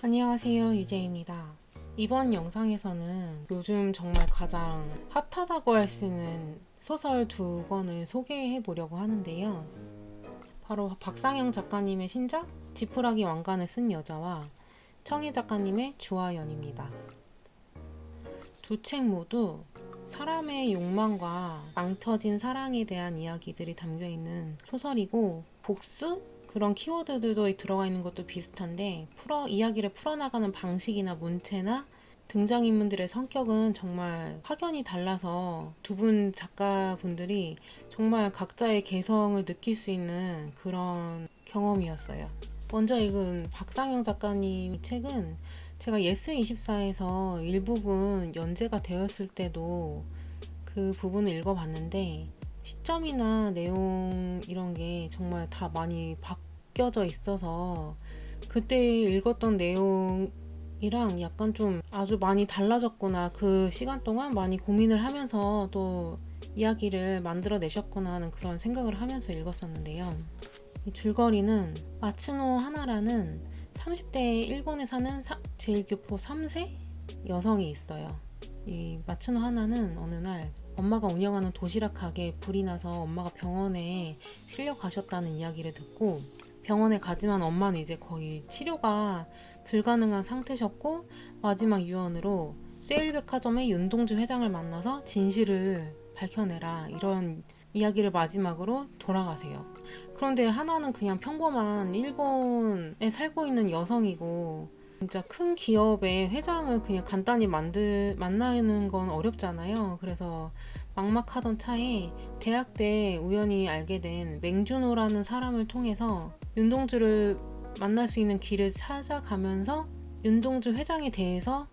안녕하세요, 유재입니다. 이번 영상에서는 요즘 정말 가장 핫하다고 할 수 있는 소설 두 권을 소개해 보려고 하는데요. 바로 박상영 작가님의 신작 지푸라기 왕관을 쓴 여자와 청해 작가님의 주화연입니다. 두 책 모두 사람의 욕망과 망터진 사랑에 대한 이야기들이 담겨 있는 소설이고, 복수? 그런 키워드들도 들어가 있는 것도 비슷한데 이야기를 풀어나가는 방식이나 문체나 등장인물들의 성격은 정말 확연히 달라서 두 분 작가분들이 정말 각자의 개성을 느낄 수 있는 그런 경험이었어요. 먼저 읽은 박상영 작가님 이 책은 제가 예스24에서 일부분 연재가 되었을 때도 그 부분을 읽어봤는데, 시점이나 내용 이런 게 정말 다 많이 바뀌어져 있어서 그때 읽었던 내용이랑 약간 좀 아주 많이 달라졌구나, 그 시간 동안 많이 고민을 하면서 또 이야기를 만들어내셨구나 하는 그런 생각을 하면서 읽었었는데요. 이 줄거리는 마츠노 하나라는 30대 일본에 사는 제1교포 3세 여성이 있어요. 이 마츠노 하나는 어느 날 엄마가 운영하는 도시락 가게에 불이 나서 엄마가 병원에 실려 가셨다는 이야기를 듣고, 병원에 가지만 엄마는 이제 거의 치료가 불가능한 상태셨고, 마지막 유언으로 세일백화점의 윤동주 회장을 만나서 진실을 밝혀내라, 이런 이야기를 마지막으로 돌아가세요. 그런데 하나는 그냥 평범한 일본에 살고 있는 여성이고, 진짜 큰 기업의 회장을 그냥 간단히 만나는 건 어렵잖아요. 그래서 막막하던 차에 대학 때 우연히 알게 된 맹준호라는 사람을 통해서 윤동주를 만날 수 있는 길을 찾아가면서 윤동주 회장에 대해서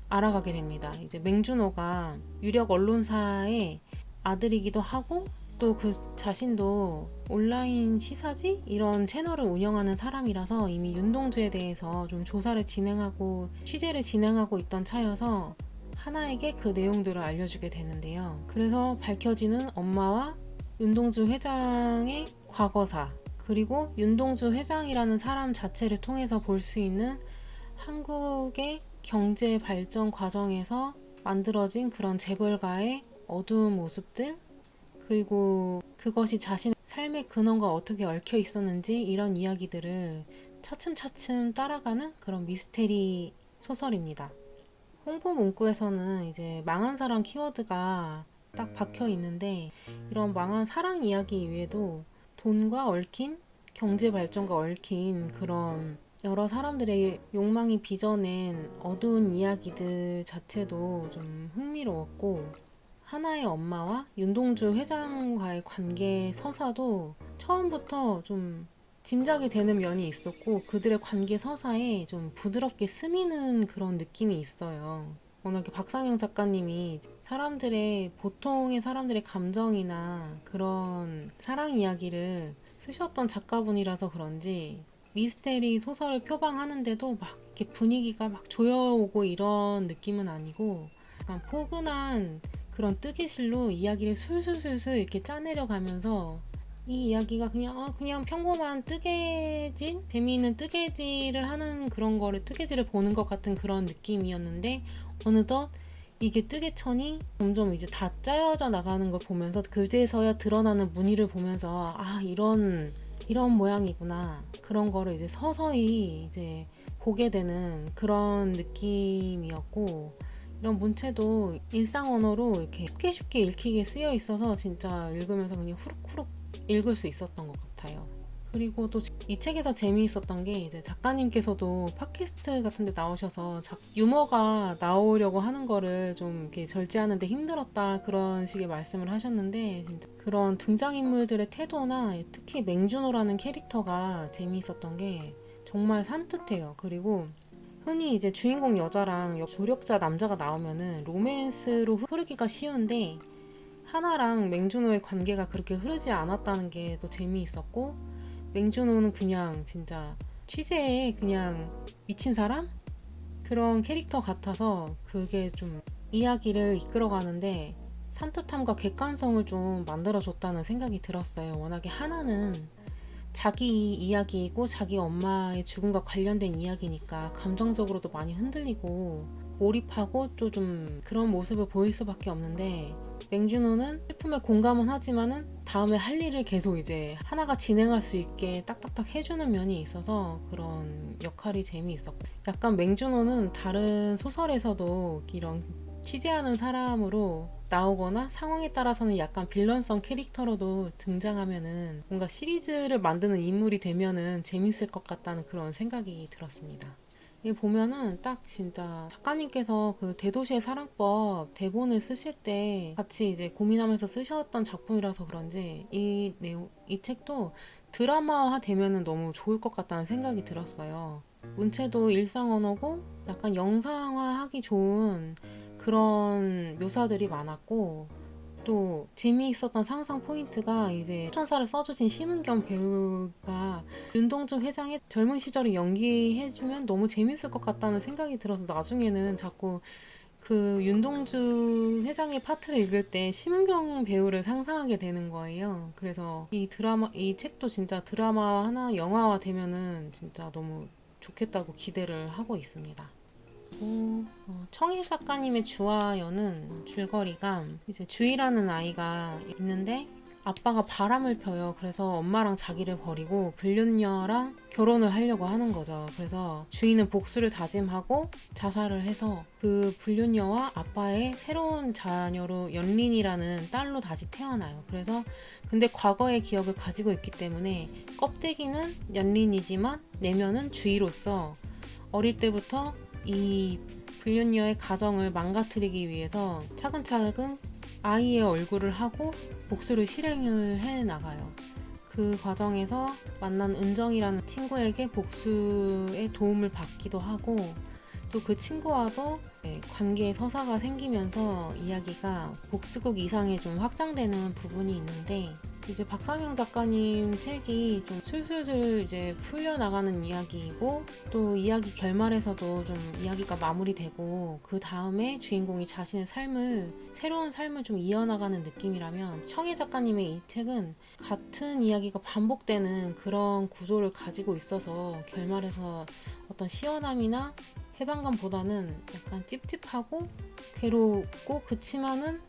알아가게 됩니다. 이제 맹준호가 유력 언론사의 아들이기도 하고, 또 그 자신도 온라인 시사지 이런 채널을 운영하는 사람이라서 이미 윤동주에 대해서 좀 조사를 진행하고 취재를 진행하고 있던 차여서 하나에게 그 내용들을 알려주게 되는데요. 그래서 밝혀지는 엄마와 윤동주 회장의 과거사, 그리고 윤동주 회장이라는 사람 자체를 통해서 볼 수 있는 한국의 경제 발전 과정에서 만들어진 그런 재벌가의 어두운 모습들, 그리고 그것이 자신의 삶의 근원과 어떻게 얽혀 있었는지, 이런 이야기들을 차츰차츰 따라가는 그런 미스테리 소설입니다. 홍보 문구에서는 이제 망한 사랑 키워드가 딱 박혀 있는데, 이런 망한 사랑 이야기 외에도 돈과 얽힌, 경제 발전과 얽힌 그런 여러 사람들의 욕망이 빚어낸 어두운 이야기들 자체도 좀 흥미로웠고, 하나의 엄마와 윤동주 회장과의 관계 서사도 처음부터 좀 짐작이 되는 면이 있었고, 그들의 관계 서사에 좀 부드럽게 스미는 그런 느낌이 있어요. 워낙에 박상영 작가님이 보통의 사람들의 감정이나 그런 사랑 이야기를 쓰셨던 작가분이라서 그런지 미스테리 소설을 표방하는데도 막 이렇게 분위기가 막 조여오고 이런 느낌은 아니고, 약간 포근한 그런 뜨개실로 이야기를 술술술술 이렇게 짜내려 가면서, 이 이야기가 그냥 평범한 뜨개질, 재미있는 뜨개질을 하는 그런 거를, 뜨개질을 보는 것 같은 그런 느낌이었는데, 어느덧 이게 뜨개천이 점점 이제 다 짜여져 나가는 걸 보면서, 그제서야 드러나는 무늬를 보면서, 이런 모양이구나, 그런 거를 이제 서서히 이제 보게 되는 그런 느낌이었고, 이런 문체도 일상 언어로 이렇게 쉽게 읽히게 쓰여 있어서 진짜 읽으면서 그냥 후룩후룩 읽을 수 있었던 것 같아요. 그리고 또 이 책에서 재미있었던 게, 이제 작가님께서도 팟캐스트 같은 데 나오셔서 유머가 나오려고 하는 거를 좀 이렇게 절제하는데 힘들었다, 그런 식의 말씀을 하셨는데, 그런 등장인물들의 태도나 특히 맹준호라는 캐릭터가 재미있었던 게 정말 산뜻해요. 그리고 흔히 이제 주인공 여자랑 조력자 남자가 나오면은 로맨스로 흐르기가 쉬운데, 하나랑 맹준호의 관계가 그렇게 흐르지 않았다는 게 또 재미있었고, 맹준호는 그냥 진짜 취재에 그냥 미친 사람? 그런 캐릭터 같아서 그게 좀 이야기를 이끌어가는데 산뜻함과 객관성을 좀 만들어줬다는 생각이 들었어요. 워낙에 하나는 자기 이야기이고 자기 엄마의 죽음과 관련된 이야기니까 감정적으로도 많이 흔들리고 몰입하고 또 좀 그런 모습을 보일 수밖에 없는데, 맹준호는 슬픔에 공감은 하지만은 다음에 할 일을 계속 이제 하나가 진행할 수 있게 딱딱딱 해주는 면이 있어서 그런 역할이 재미있었고, 약간 맹준호는 다른 소설에서도 이런 취재하는 사람으로 나오거나 상황에 따라서는 약간 빌런성 캐릭터로도 등장하면은 뭔가 시리즈를 만드는 인물이 되면은 재밌을 것 같다는 그런 생각이 들었습니다. 이 보면은 딱 진짜 작가님께서 그 대도시의 사랑법 대본을 쓰실 때 같이 이제 고민하면서 쓰셨던 작품이라서 그런지 이 내용, 이 책도 드라마화 되면은 너무 좋을 것 같다는 생각이 들었어요. 문체도 일상 언어고 약간 영상화하기 좋은 그런 묘사들이 많았고, 또 재미있었던 상상 포인트가 이제 천사를 써주신 심은경 배우가 윤동주 회장의 젊은 시절을 연기해주면 너무 재밌을 것 같다는 생각이 들어서 나중에는 자꾸 그 윤동주 회장의 파트를 읽을 때 심은경 배우를 상상하게 되는 거예요. 그래서 이 책도 진짜 드라마 하나 영화화 되면은 진짜 너무 좋겠다고 기대를 하고 있습니다. 청일 작가님의 주화연은 줄거리가 이제 주희라는 아이가 있는데 아빠가 바람을 펴요. 그래서 엄마랑 자기를 버리고 불륜녀랑 결혼을 하려고 하는 거죠. 그래서 주희는 복수를 다짐하고 자살을 해서 그 불륜녀와 아빠의 새로운 자녀로 연린이라는 딸로 다시 태어나요. 그래서 근데 과거의 기억을 가지고 있기 때문에 껍데기는 연린이지만 내면은 주희로서 어릴 때부터 이 불륜녀의 가정을 망가뜨리기 위해서 차근차근 아이의 얼굴을 하고 복수를 실행을 해 나가요. 그 과정에서 만난 은정이라는 친구에게 복수의 도움을 받기도 하고, 또 그 친구와도 관계의 서사가 생기면서 이야기가 복수극 이상의 좀 확장되는 부분이 있는데, 이제 박상영 작가님 책이 좀 술술술 이제 풀려나가는 이야기이고, 또 이야기 결말에서도 좀 이야기가 마무리되고 그 다음에 주인공이 자신의 새로운 삶을 좀 이어나가는 느낌이라면, 청해 작가님의 이 책은 같은 이야기가 반복되는 그런 구조를 가지고 있어서 결말에서 어떤 시원함이나 해방감보다는 약간 찝찝하고 괴롭고, 그치만은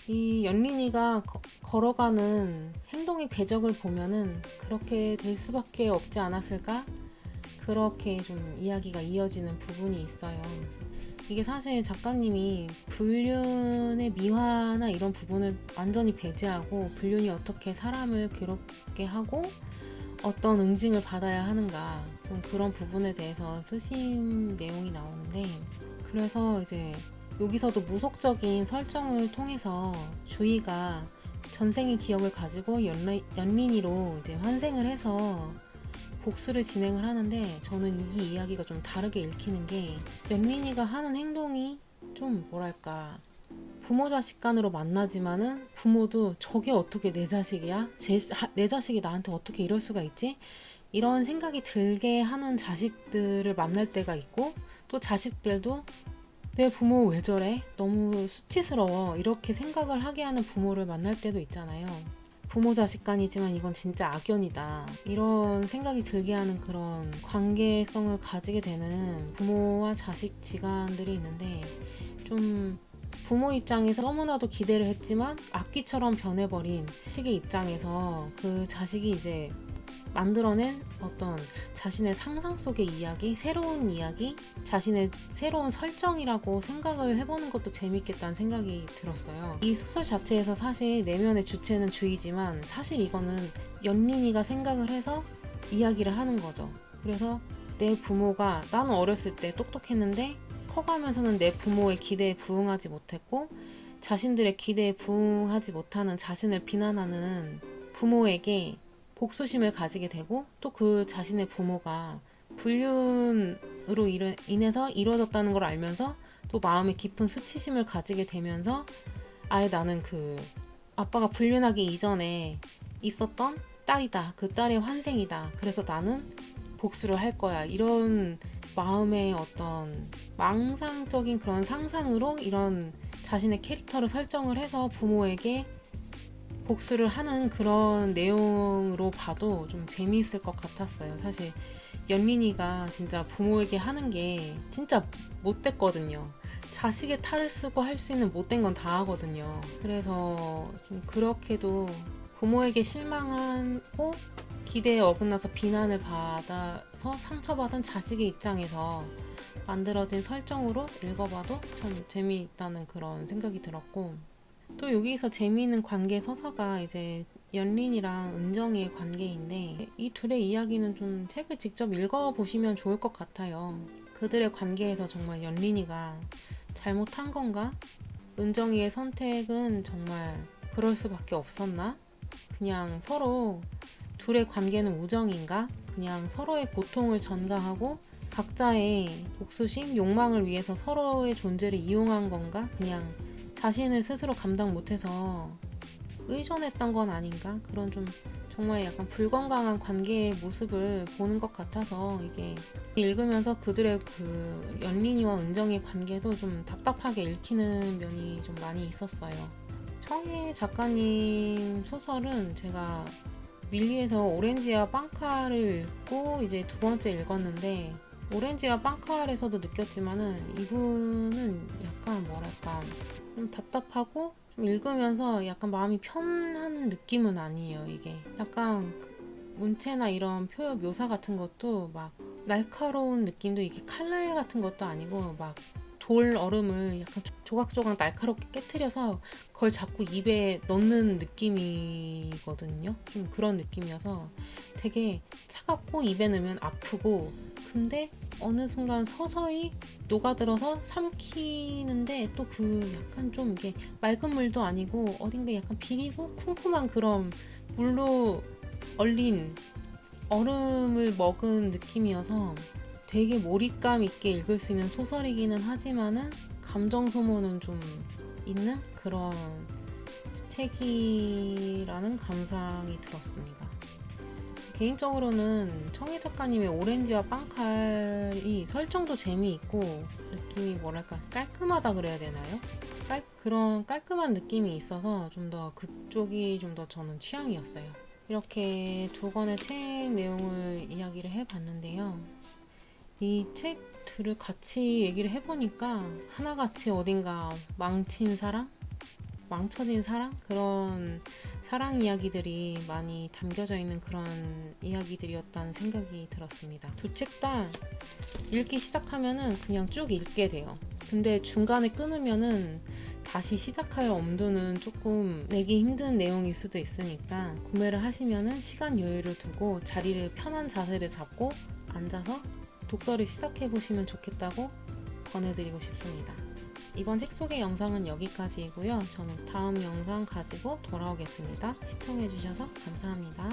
이 연린이가 걸어가는 행동의 궤적을 보면은 그렇게 될 수밖에 없지 않았을까? 그렇게 좀 이야기가 이어지는 부분이 있어요. 이게 사실 작가님이 불륜의 미화나 이런 부분을 완전히 배제하고, 불륜이 어떻게 사람을 괴롭게 하고 어떤 응징을 받아야 하는가, 좀 그런 부분에 대해서 쓰신 내용이 나오는데, 그래서 이제 여기서도 무속적인 설정을 통해서 주희가 전생의 기억을 가지고 연린이로 이제 환생을 해서 복수를 진행을 하는데, 저는 이 이야기가 좀 다르게 읽히는 게, 연린이가 하는 행동이 좀 뭐랄까, 부모 자식 간으로 만나지만은 부모도 저게 어떻게 내 자식이야? 내 자식이 나한테 어떻게 이럴 수가 있지? 이런 생각이 들게 하는 자식들을 만날 때가 있고, 또 자식들도 내 부모 왜 저래? 너무 수치스러워. 이렇게 생각을 하게 하는 부모를 만날 때도 있잖아요. 부모 자식 간이지만 이건 진짜 악연이다. 이런 생각이 들게 하는 그런 관계성을 가지게 되는 부모와 자식 지간들이 있는데, 좀 부모 입장에서 너무나도 기대를 했지만 악귀처럼 변해버린 자식의 입장에서 그 자식이 이제 만들어낸 어떤 자신의 상상 속의 이야기, 새로운 이야기, 자신의 새로운 설정이라고 생각을 해보는 것도 재밌겠다는 생각이 들었어요. 이 소설 자체에서 사실 내면의 주체는 주이지만 사실 이거는 연린이가 생각을 해서 이야기를 하는 거죠. 그래서 내 부모가, 나는 어렸을 때 똑똑했는데 커가면서는 내 부모의 기대에 부응하지 못했고, 자신들의 기대에 부응하지 못하는 자신을 비난하는 부모에게 복수심을 가지게 되고, 또 그 자신의 부모가 불륜으로 인해서 이루어졌다는 걸 알면서 또 마음에 깊은 수치심을 가지게 되면서, 아예 나는 그 아빠가 불륜하기 이전에 있었던 딸이다. 그 딸의 환생이다. 그래서 나는 복수를 할 거야. 이런 마음의 어떤 망상적인 그런 상상으로 이런 자신의 캐릭터를 설정을 해서 부모에게 복수를 하는 그런 내용으로 봐도 좀 재미있을 것 같았어요. 사실 연린이가 진짜 부모에게 하는 게 진짜 못됐거든요. 자식의 탈을 쓰고 할 수 있는 못된 건 다 하거든요. 그래서 좀 그렇게도 부모에게 실망하고 기대에 어긋나서 비난을 받아서 상처받은 자식의 입장에서 만들어진 설정으로 읽어봐도 참 재미있다는 그런 생각이 들었고, 또 여기서 재미있는 관계 서사가 이제 연린이랑 은정이의 관계인데, 이 둘의 이야기는 좀 책을 직접 읽어보시면 좋을 것 같아요. 그들의 관계에서 정말 연린이가 잘못한 건가? 은정이의 선택은 정말 그럴 수밖에 없었나? 그냥 서로 둘의 관계는 우정인가? 그냥 서로의 고통을 전가하고 각자의 복수심, 욕망을 위해서 서로의 존재를 이용한 건가? 그냥 자신을 스스로 감당 못해서 의존했던 건 아닌가? 그런 좀 정말 약간 불건강한 관계의 모습을 보는 것 같아서, 이게 읽으면서 그들의 그 연린이와 은정의 관계도 좀 답답하게 읽히는 면이 좀 많이 있었어요. 청해 작가님 소설은 제가 밀리에서 오렌지와 빵칼을 읽고 이제 두 번째 읽었는데, 오렌지와 빵칼에서도 느꼈지만은 이분은 약간 뭐랄까 좀 답답하고 좀 읽으면서 약간 마음이 편한 느낌은 아니에요. 이게 약간 문체나 이런 표현 묘사 같은 것도 막 날카로운 느낌도, 이게 칼날 같은 것도 아니고 막 돌 얼음을 약간 조각조각 날카롭게 깨트려서 그걸 자꾸 입에 넣는 느낌이거든요. 좀 그런 느낌이어서 되게 차갑고 입에 넣으면 아프고, 근데 어느 순간 서서히 녹아들어서 삼키는데 또 그 약간 좀 이게 맑은 물도 아니고 어딘가 약간 비리고 쿰쿰한 그런 물로 얼린 얼음을 먹은 느낌이어서 되게 몰입감 있게 읽을 수 있는 소설이기는 하지만은 감정 소모는 좀 있는 그런 책이라는 감상이 들었습니다. 개인적으로는 청해 작가님의 오렌지와 빵칼이 설정도 재미있고 느낌이 뭐랄까 깔끔하다 그래야 되나요? 그런 깔끔한 느낌이 있어서 좀 더 그쪽이 좀 더 저는 취향이었어요. 이렇게 두 권의 책 내용을 이야기를 해봤는데요. 이 책들을 같이 얘기를 해보니까 하나같이 어딘가 망친 사랑? 망쳐진 사랑? 그런 사랑 이야기들이 많이 담겨져 있는 그런 이야기들이었다는 생각이 들었습니다. 두 책 다 읽기 시작하면은 그냥 쭉 읽게 돼요. 근데 중간에 끊으면은 다시 시작할 엄두는 조금 내기 힘든 내용일 수도 있으니까 구매를 하시면은 시간 여유를 두고 자리를 편한 자세를 잡고 앉아서 독서를 시작해보시면 좋겠다고 권해드리고 싶습니다. 이번 책 소개 영상은 여기까지이고요. 저는 다음 영상 가지고 돌아오겠습니다. 시청해주셔서 감사합니다.